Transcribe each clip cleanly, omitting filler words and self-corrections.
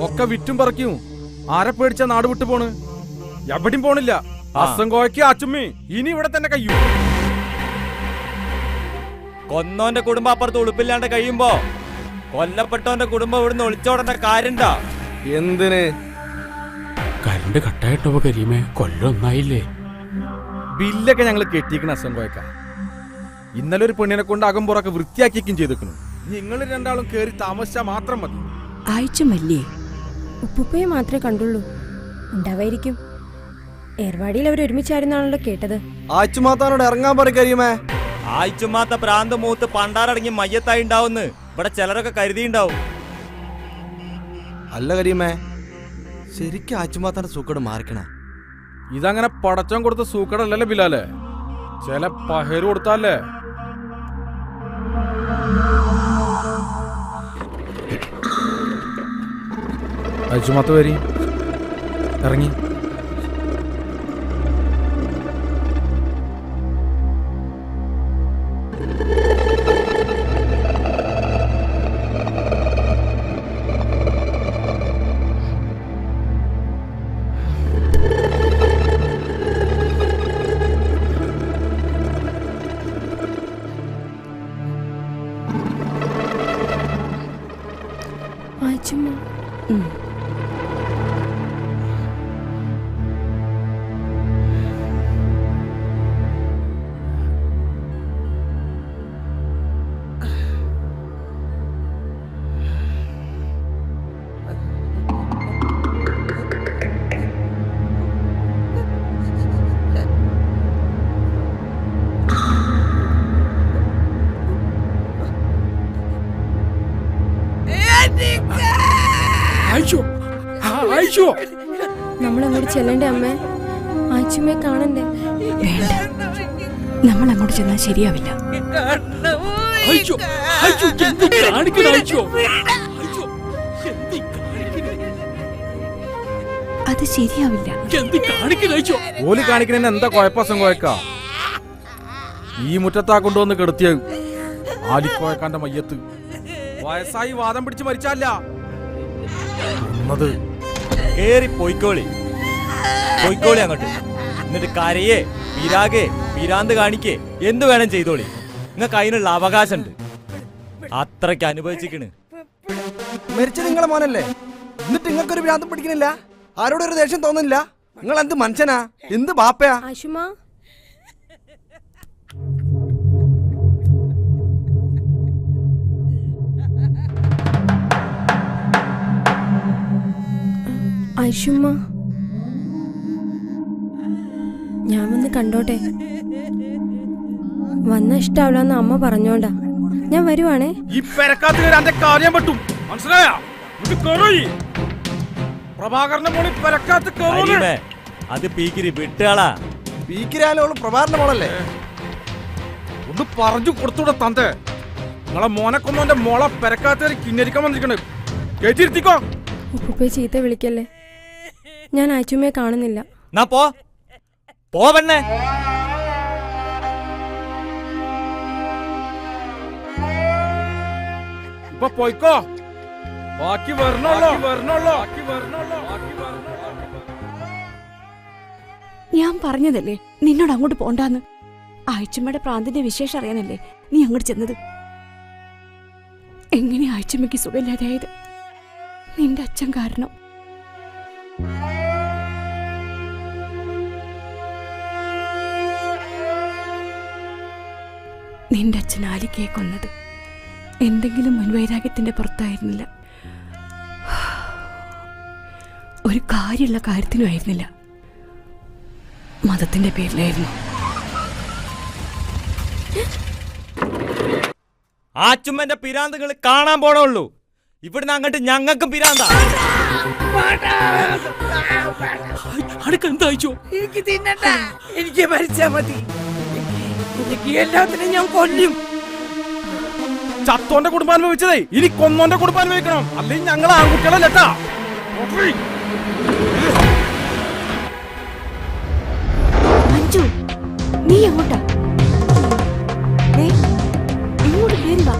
ഒക്കെ വിറ്റും പറക്കും. ആരെ പേടിച്ച നാട് വിട്ടു പോണ്? എവിടെയും പോണില്ല. അസംഗോയ്ക്ക് അച്ചുമ്മി ഇനി ഇവിടെ തന്നെ കഴിയും. കൊന്നോന്റെ കുടുംബം അപ്പുറത്ത് ഉളുപ്പില്ലാണ്ട് കഴിയുമ്പോ കൊല്ലപ്പെട്ടവന്റെ കുടുംബം ഇവിടുന്ന് ഒളിച്ചോടേണ്ട കാര്യണ്ടാ? എന്തിന്? കരണ്ട് കട്ടായിട്ടോ കരീമേ, കൊല്ലൊന്നായില്ലേ? ബില്ലൊക്കെ ഞങ്ങൾ കെട്ടിയിരിക്കണ അസംഗോയ്ക്ക. ഇന്നലെ ഒരു പെണ്ണിനെ കൊണ്ട് അകമ്പുറൊക്കെ വൃത്തിയാക്കിയേക്കും ചെയ്തേക്കണു. നിങ്ങൾ രണ്ടാളും കേറി താമസിച്ചാ മാത്രം മതി. ആയിച്ചമല്ലേ? ഉപ്പുപ്പയെ മാത്രമേ കണ്ടുള്ളൂ. ഉണ്ടാവായിരിക്കും. ഏർവാടിയിൽ അവർ ഒരുമിച്ചായിരുന്നാണല്ലോ കേട്ടത്. ആയിച്ചുമാത്താനോട് ഇറങ്ങാൻ പറയും. ആയിച്ചുമാത്ത പ്രാന്ത് മൂത്ത് പണ്ടാറടങ്ങി മയ്യത്തായി ഉണ്ടാവുന്ന് ഇവിടെ ചിലരൊക്കെ കരുതിണ്ടാവും. അല്ല കരീമേ, ശരിക്കും ആയിച്ചുമാത്താന്റെ സൂക്കട് മാറിക്കണ. ഇതങ്ങനെ പടച്ചോൻ കൊടുത്ത സൂക്കടല്ലല്ലേ ബിലാലെ? ചില പഹര് കൊടുത്താലേ. അയച്ചുമാത്ത വരി ഇറങ്ങി. നമ്മളങ്ങോട്ട് ചെല്ലണ്ടേ അമ്മേ? ആച്ചുമ്മയെ കാണണ്ടേ? നമ്മൾ അങ്ങോട്ട് ചെന്നാൽ ശരിയാവില്ല. അത് ശരിയാവില്ല. ഓല് കാണിക്കണ എന്താ കുഴപ്പം കോയക്ക? ഈ മുറ്റത്താ കൊണ്ടുവന്ന് കെടുത്തിയ ആലിക്കോയക്കാന്റെ മയ്യത്ത് വയസ്സായി വാദം പിടിച്ച് മരിച്ചല്ല. കേറി പൊയ്ക്കോളി അങ്ങോട്ട്. എന്നിട്ട് കരയേ പിരാകെ പിരാന്ത് കാണിക്കേ എന്ത് വേണം ചെയ്തോളി. നിങ്ങൾക്ക് അതിനുള്ള അവകാശമുണ്ട്. അത്രയ്ക്ക് അനുഭവിച്ചിക്കണ്. മരിച്ചത് നിങ്ങളെ മോനല്ലേ? എന്നിട്ട് നിങ്ങൾക്കൊരു ഭ്രാന്തം പിടിക്കണില്ല? ആരോടൊരു ദേഷ്യം തോന്നുന്നില്ല? നിങ്ങൾ എന്ത് മനുഷ്യനാ? എന്ത് ബാപ്പയാ? ആശുമാ ഐഷുമ്മ, ഞാൻ വന്ന് കണ്ടോട്ടെ? വന്ന ഇഷ്ടാവില്ലെന്ന് അമ്മ പറഞ്ഞോണ്ടാ ഞാൻ വരുവാണേ. ഈ പെരക്കാത്ത കാര്യം പറ്റും, മനസ്സിലായോ? പ്രഭാകരന്റെ മോളി പെരക്കാത്ത അത് പീക്കിരി വിട്ടാളാ. പീക്കിരാലോള് പ്രഭാകരന്റെ മോളല്ലേ? ഒന്ന് പറഞ്ഞു കൊടുത്തൂടെ തന്റെ? നിങ്ങളെ മോനെ കൊന്നോന്റെ മോളെ പെരക്കാത്ത കിന്നരിക്കാൻ വന്നിരിക്കണേ. കേട്ടിരുത്തിക്കോ. ഉപ്പുപ്പയെ ചീത്ത വിളിക്കല്ലേ? ഞാൻ ആച്ചുമ്മയെ കാണുന്നില്ല. പോവണ്ണേ. ഇപ്പൊ പോയിക്കോ. ബാക്കി വരണല്ലോ. ഞാൻ പറഞ്ഞതല്ലേ നിന്നോട് അങ്ങോട്ട് പോണ്ടാന്ന്. ആഴ്ചമ്മയുടെ പ്രാന്തിന്റെ വിശേഷം അറിയാനല്ലേ നീ അങ്ങോട്ട് ചെന്നത്. എങ്ങനെ ആഴ്ചമ്മയ്ക്ക് സുഖമില്ലാതായത്? നിന്റെ അച്ഛൻ കാരണം. നിന്റെ അച്ഛൻ ആലിക്കയെ കൊന്നത് എന്തെങ്കിലും മുൻവൈരാഗ്യത്തിന്റെ പുറത്തായിരുന്നില്ല. ഒരു കാര്യമുള്ള കാര്യത്തിനും ആയിരുന്നില്ല. മതത്തിന്റെ പേരിലായിരുന്നു. ആച്ചുമ്മന്റെ പിരാന്തുകൾ കാണാൻ പോണുള്ളൂ. ഇവിടുന്ന് അങ്ങോട്ട് ഞങ്ങൾക്കും പിരാന്താ. എനിക്ക് തിന്നണ്ട, എനിക്ക് മരിച്ചാ മതി. എനിക്ക് എല്ലാത്തിനും ഞാൻ കൊല്ലും. ചത്തോന്റെ കുടുംബം അനുഭവിച്ചതേ ഇനി കൊന്നോന്റെ കുടുംബം അനുഭവിക്കണം. അല്ലെങ്കിൽ ഞങ്ങൾ ആൺകുട്ടികളല്ലേട്ടാ. നീ എങ്ങോട്ടാ? ദേ, ഇങ്ങോട്ട് കേറി വാ.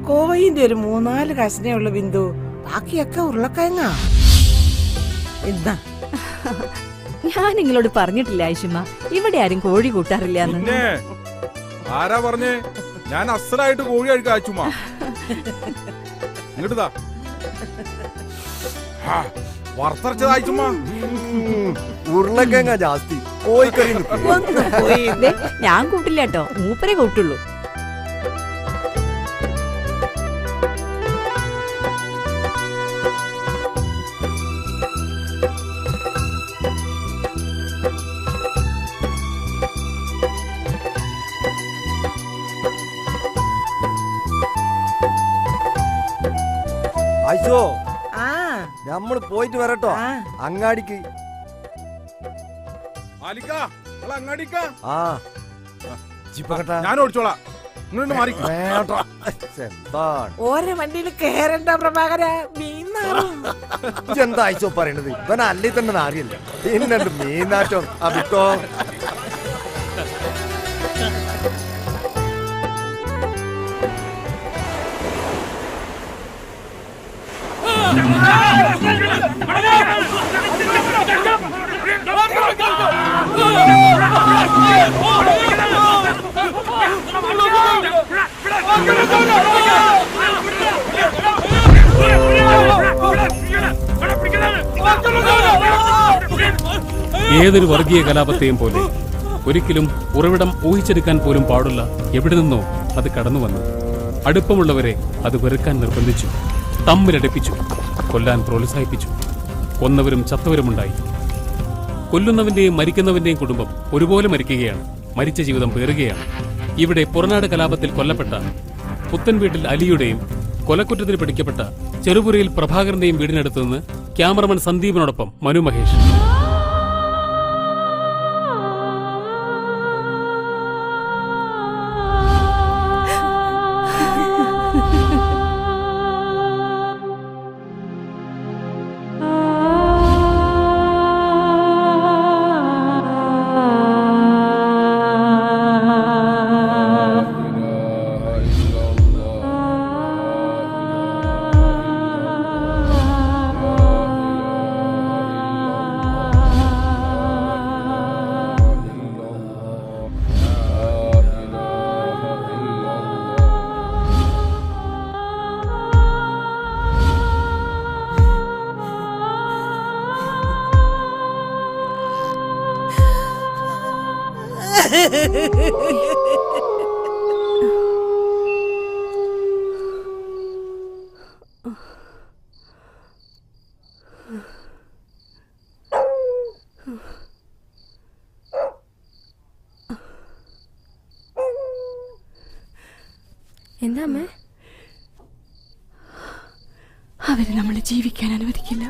കോയിന്റെ ഒരു 3-4 കഷ്ണേ ഉള്ളു ബിന്ദു, ബാക്കിയൊക്കെ ഉരുളക്കിഴങ്ങാ. എന്താ ഞാൻ നിങ്ങളോട് പറഞ്ഞിട്ടില്ല ആയിഷമ്മ, ഇവിടെ ആരും കോഴി കൂട്ടാറില്ല. പിന്നെ ആരാ പറഞ്ഞേ? ഞാൻ അസലായിട്ട് കോഴി കഴിക്കാൻ അയച്ചുമാ. ഇങ്ങോട്ടാ വറുത്തരച്ചത് അയച്ചുമാ. ഉരുളക്കിഴങ്ങ ജാസ്തി, കോഴിക്കറി ഒന്ന് പോയി. ഞാൻ കൂട്ടില്ല കേട്ടോ, മൂപ്പരെ കൂട്ടുള്ളൂ. അയച്ചോ, ആ നമ്മള് പോയിട്ട് വരട്ടോ ആ. അങ്ങാടിക്ക്. ആലിക്കാ, നിങ്ങള് അങ്ങാടിക്കാ. ആ ജിപ്പകട്ടാ, ഞാൻ ഓടിച്ചോളാം. ഇങ്ങോട്ട് മാറി. വേണ്ടാ. എന്താണ് ഓരോ വണ്ടിയിൽ കേറണ്ട പ്രഭാകര, മീനാറും. എന്താ അയച്ചോ പറയണത്? ഇവൻ അല്ലേ തന്നെ നാറിയല്ല, പിന്നെന്ത് മീനാറ്റം. അഭിക്കോ ഏതൊരു വർഗീയ കലാപത്തെയും പോലെ ഒരിക്കലും ഉറവിടം ഊഹിച്ചെടുക്കാൻ പോലും പാടുള്ള എവിടെ നിന്നോ അത് കടന്നു വന്നു. അടുപ്പമുള്ളവരെ അത് വെറുക്കാൻ നിർബന്ധിച്ചു, തമ്മിലടുപ്പിച്ചു, കൊല്ലാൻ പ്രോത്സാഹിപ്പിച്ചു. കൊന്നവരും ചത്തവരുമുണ്ടായി. കൊല്ലുന്നവന്റെയും മരിക്കുന്നവന്റെയും കുടുംബം ഒരുപോലെ മരിക്കുകയാണ്, മരിച്ച ജീവിതം പേറുകയാണ്. ഇവിടെ പുറനാട് കലാപത്തിൽ കൊല്ലപ്പെട്ട പുത്തൻ വീട്ടിൽ അലിയുടെയും കൊലക്കുറ്റത്തിന് പിടിക്കപ്പെട്ട ചെറുപുരയിൽ പ്രഭാകരന്റെയും വീടിനടുത്ത് നിന്ന് ക്യാമറമാൻ സന്ദീപിനോടൊപ്പം മനു മഹേഷ്. എന്താ അമ്മേ? അവര് നമ്മളെ ജീവിക്കാൻ അനുവദിക്കില്ല.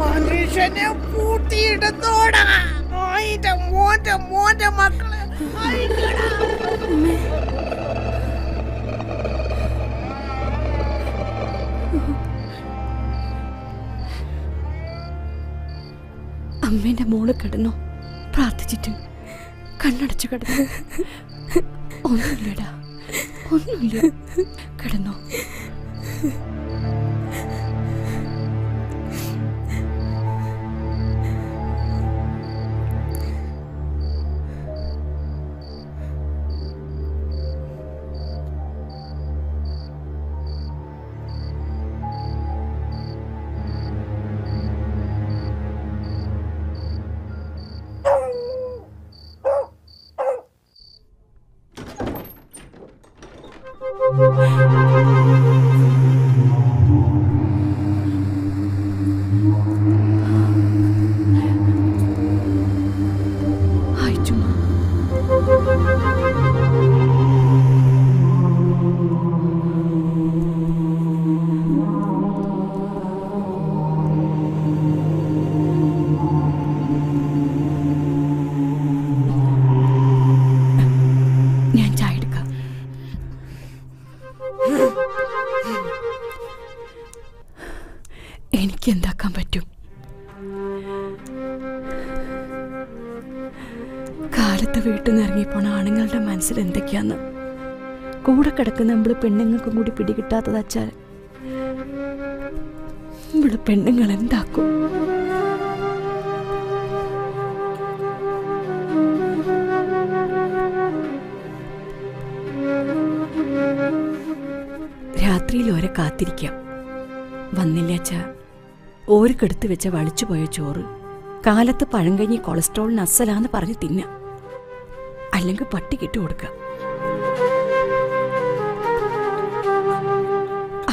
മനുഷ്യനെ കൂട്ടിയിടത്തോടാ മോന്റെ മക്കളെ. അമ്മേന്റെ മോള് കിടന്നോ? പ്രാർത്ഥിച്ചിട്ട് കണ്ണടച്ചു കിടന്നു. ഒന്നുമില്ലടാ, ഒന്നുമില്ല, കിടന്നോ. എനിക്ക് എന്താക്കാൻ പറ്റും? കാലത്ത് വീട്ടിൽ നിന്ന് ഇറങ്ങിപ്പോണ ആണുങ്ങളുടെ മനസ്സിൽ എന്തൊക്കെയാന്ന് കൂടെ കിടക്കുന്ന നമ്മള് പെണ്ണുങ്ങൾക്കും കൂടി പിടികിട്ടാത്തത് വച്ചാൽ നമ്മള് പെണ്ണുങ്ങൾ എന്താക്കും? രാത്രിയിൽ ഓരെ കാത്തിരിക്കാം. വന്നില്ല അച്ഛാ, ഓർക്കെടുത്ത് വെച്ച വളിച്ചുപോയ ചോറ് കാലത്ത് പഴങ്കഞ്ഞി കൊളസ്ട്രോളിന് അസലാന്ന് പറഞ്ഞ് തിന്ന, അല്ലെങ്കിൽ പട്ടി കിട്ടു കൊടുക്ക.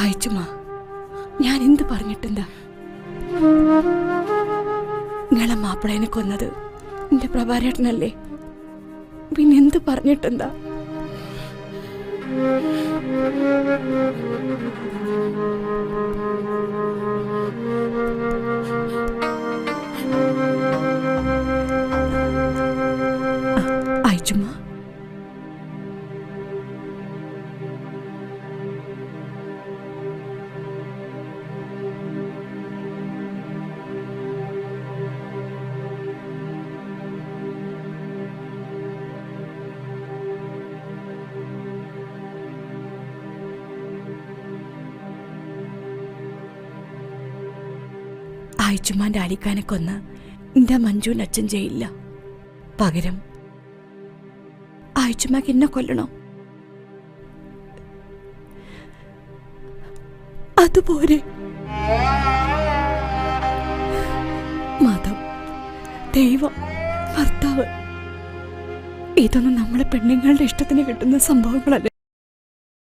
അയച്ചുമാ, ഞാൻ എന്ത് പറഞ്ഞിട്ടെന്താ? നിങ്ങളെ മാപ്പിളേനെ കൊന്നത് എന്റെ പ്രഭാരേട്ടനല്ലേ? പിന്നെന്ത് പറഞ്ഞിട്ടെന്താ? അയച്ചുമാ, ആയിച്ചുമാന്റെ അലിക്കാനെ കൊന്ന് എന്റെ മഞ്ജുവിന്റെ അച്ഛൻ ചെയ്യില്ല. പകരം ആയിച്ചുമാക്ക് എന്നെ കൊല്ലണോ? അതുപോലെ മതം, ദൈവം, ഭർത്താവ്, ഇതൊന്നും നമ്മളെ പെണ്ണുങ്ങളുടെ ഇഷ്ടത്തിന് കിട്ടുന്ന സംഭവങ്ങളല്ലേ?